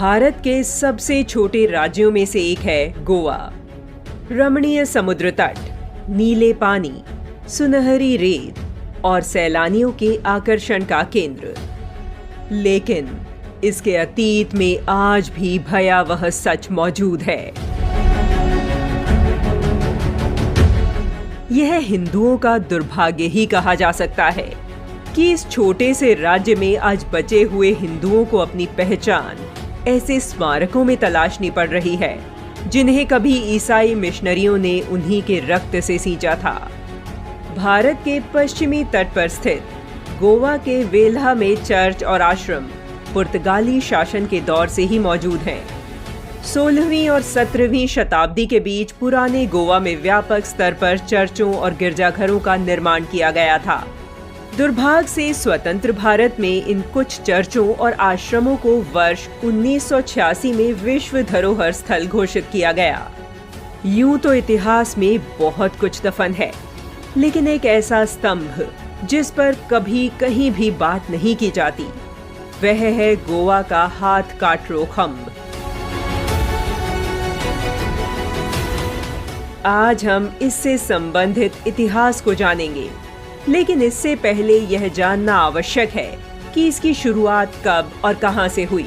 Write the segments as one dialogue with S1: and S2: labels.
S1: भारत के सबसे छोटे राज्यों में से एक है गोवा। रमणीय समुद्र तट, नीले पानी, सुनहरी रेत और सैलानियों के आकर्षण का केंद्र। लेकिन इसके अतीत में आज भी भयावह सच मौजूद है। यह हिंदुओं का दुर्भाग्य ही कहा जा सकता है कि इस छोटे से राज्य में आज बचे हुए हिंदुओं को अपनी पहचान ऐसे स्मारकों में तलाशनी पड़ रही है जिन्हें कभी ईसाई मिशनरियों ने उन्हीं के रक्त से सींचा था। भारत के पश्चिमी तट पर स्थित गोवा के वेल्हा में चर्च और आश्रम पुर्तगाली शासन के दौर से ही मौजूद हैं। 16वीं और 17वीं शताब्दी के बीच पुराने गोवा में व्यापक स्तर पर चर्चों और गिरजाघरों का निर्माण किया गया था। दुर्भाग्य से स्वतंत्र भारत में इन कुछ चर्चों और आश्रमों को वर्ष 1986 में विश्व धरोहर स्थल घोषित किया गया। यूं तो इतिहास में बहुत कुछ दफन है, लेकिन एक ऐसा स्तंभ जिस पर कभी कहीं भी बात नहीं की जाती, वह है गोवा का हाथ काटरो खम्भ। आज हम इससे संबंधित इतिहास को जानेंगे, लेकिन इससे पहले यह जानना आवश्यक है कि इसकी शुरुआत कब और कहां से हुई।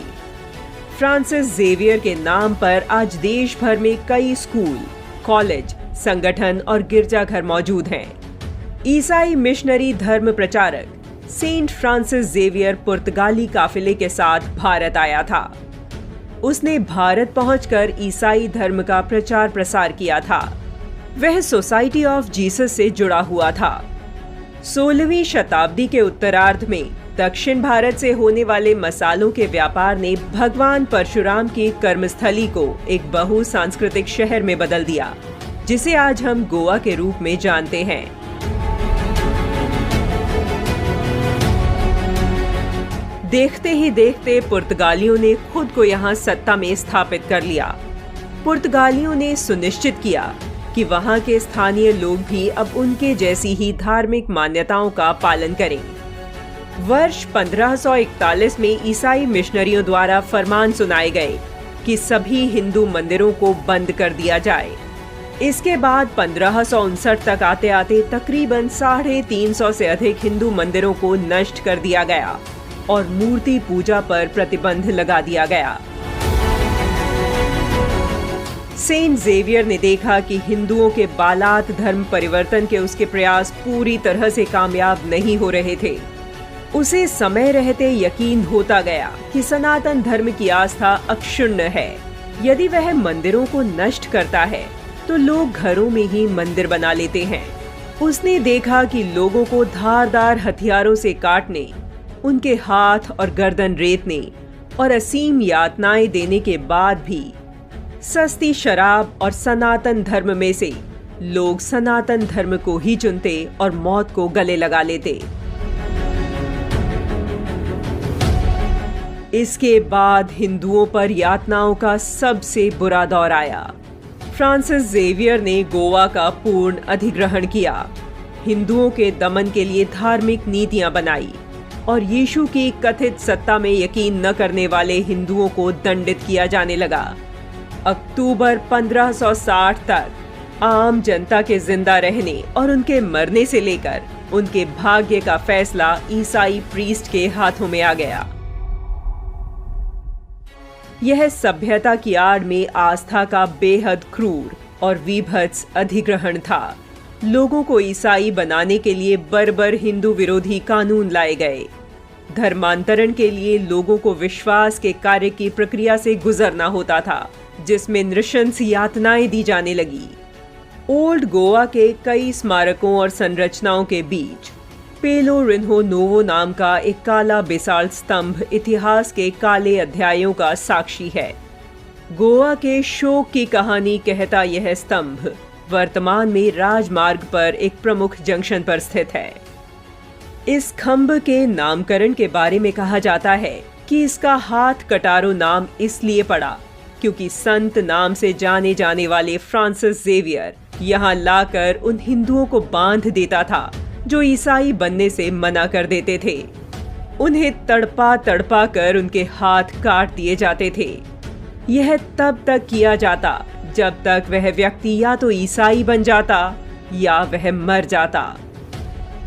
S1: फ्रांसिस जेवियर के नाम पर आज देश भर में कई स्कूल, कॉलेज, संगठन और गिरजाघर मौजूद हैं। ईसाई मिशनरी धर्म प्रचारक सेंट फ्रांसिस जेवियर पुर्तगाली काफिले के साथ भारत आया था। उसने भारत पहुंचकर ईसाई धर्म का प्रचार प्रसार किया था। वह सोसाइटी ऑफ जीसस से जुड़ा हुआ था। 16वीं शताब्दी के उत्तरार्ध में दक्षिण भारत से होने वाले मसालों के व्यापार ने भगवान परशुराम की कर्मस्थली को एक बहुसांस्कृतिक शहर में बदल दिया, जिसे आज हम गोवा के रूप में जानते हैं। देखते ही देखते पुर्तगालियों ने खुद को यहाँ सत्ता में स्थापित कर लिया। पुर्तगालियों ने सुनिश्चित किया कि वहां के स्थानीय लोग भी अब उनके जैसी ही धार्मिक मान्यताओं का पालन करें। वर्ष 1541 में ईसाई मिशनरियों द्वारा फरमान सुनाए गए कि सभी हिंदू मंदिरों को बंद कर दिया जाए। इसके बाद 1559 तक आते आते तकरीबन 350 से अधिक हिंदू मंदिरों को नष्ट कर दिया गया और मूर्ति पूजा पर प्रतिबंध लगा दिया गया। सेंट जेवियर ने देखा कि हिंदुओं के बालात धर्म परिवर्तन के उसके प्रयास पूरी तरह से कामयाब नहीं हो रहे थे। उसे समय रहते यकीन होता गया कि सनातन धर्म की आस्था अक्षुण्ण है। यदि वह मंदिरों को नष्ट करता है तो लोग घरों में ही मंदिर बना लेते हैं। उसने देखा कि लोगों को धारदार हथियारों से काटने, उनके हाथ और गर्दन रेतने और असीम यातनाएं देने के बाद भी सस्ती शराब और सनातन धर्म में से लोग सनातन धर्म को ही चुनते और मौत को गले लगा लेते। इसके बाद हिंदुओं पर यातनाओं का सबसे बुरा दौर आया। फ्रांसिस जेवियर ने गोवा का पूर्ण अधिग्रहण किया, हिंदुओं के दमन के लिए धार्मिक नीतियां बनाई और यीशु की कथित सत्ता में यकीन न करने वाले हिंदुओं को दंडित किया जाने लगा। अक्टूबर 1560 तक आम जनता के जिंदा रहने और उनके मरने से लेकर उनके भाग्य का फैसला ईसाई प्रीस्ट के हाथों में आ गया। यह सभ्यता की आड़ में आस्था का बेहद क्रूर और विभत्स अधिग्रहण था। लोगों को ईसाई बनाने के लिए बर्बर हिंदू विरोधी कानून लाए गए। धर्मांतरण के लिए लोगों को विश्वास के कार्य की प्रक्रिया से गुजरना होता था, जिसमें नृशंस यातनाएं दी जाने लगी। ओल्ड गोवा के कई स्मारकों और संरचनाओं के बीच पेलो रिन्हो नोवो नाम का एक काला बेसाल्ट स्तंभ इतिहास के काले अध्यायों का साक्षी है। गोवा के शोक की कहानी कहता यह स्तंभ वर्तमान में राजमार्ग पर एक प्रमुख जंक्शन पर स्थित है। इस खंभ के नामकरण के बारे में कहा जाता है कि इसका हाथ कटारो नाम इसलिए पड़ा क्योंकि संत नाम से जाने जाने वाले फ्रांसिस जेवियर यहाँ लाकर उन हिंदुओं को बांध देता था जो ईसाई बनने से मना कर देते थे। उन्हें तड़पा तड़पा कर उनके हाथ काट दिए जाते थे। यह तब तक किया जाता जब तक वह व्यक्ति या तो ईसाई बन जाता या वह मर जाता।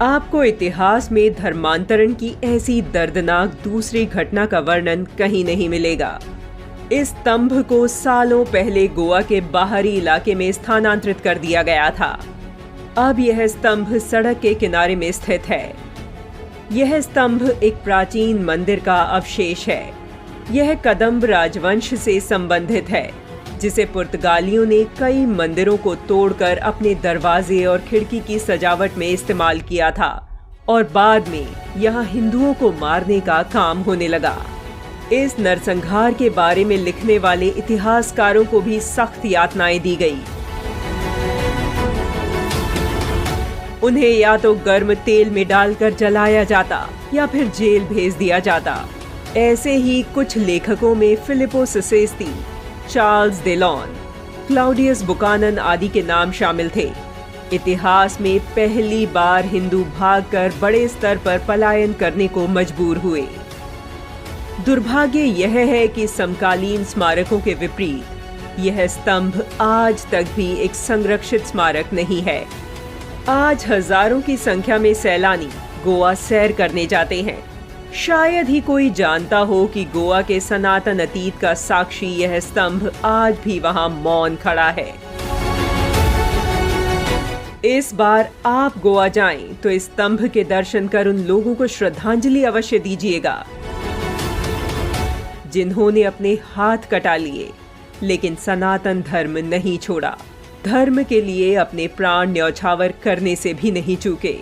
S1: आपको इतिहास में धर्मांतरण की ऐसी दर्दनाक दूसरी घटना का वर्णन कहीं नहीं मिलेगा। इस स्तंभ को सालों पहले गोवा के बाहरी इलाके में स्थानांतरित कर दिया गया था। अब यह स्तंभ सड़क के किनारे में स्थित है। यह स्तंभ एक प्राचीन मंदिर का अवशेष है। यह कदंब राजवंश से संबंधित है, जिसे पुर्तगालियों ने कई मंदिरों को तोड़कर अपने दरवाजे और खिड़की की सजावट में इस्तेमाल किया था और बाद में यहाँ हिंदुओं को मारने का काम होने लगा। इस नरसंहार के बारे में लिखने वाले इतिहासकारों को भी सख्त यातनाएं दी गई। उन्हें या तो गर्म तेल में डालकर जलाया जाता या फिर जेल भेज दिया जाता। ऐसे ही कुछ लेखकों में Filippo सेसेस्ती, Charles Delon, Claudius Buchanan आदि के नाम शामिल थे। इतिहास में पहली बार हिंदू भागकर बड़े स्तर पर पलायन करने को मजबूर हुए। दुर्भाग्य यह है कि समकालीन स्मारकों के विपरीत यह स्तंभ आज तक भी एक संरक्षित स्मारक नहीं है। आज हजारों की संख्या में सैलानी गोवा सैर करने जाते हैं। शायद ही कोई जानता हो कि गोवा के सनातन अतीत का साक्षी यह स्तंभ आज भी वहां मौन खड़ा है। इस बार आप गोवा जाएं तो इस स्तंभ के दर्शन कर उन लोगों को श्रद्धांजलि अवश्य दीजिएगा जिन्होंने अपने हाथ कटा लिए लेकिन सनातन धर्म नहीं छोड़ा। धर्म के लिए अपने प्राण न्यौछावर करने से भी नहीं चूके।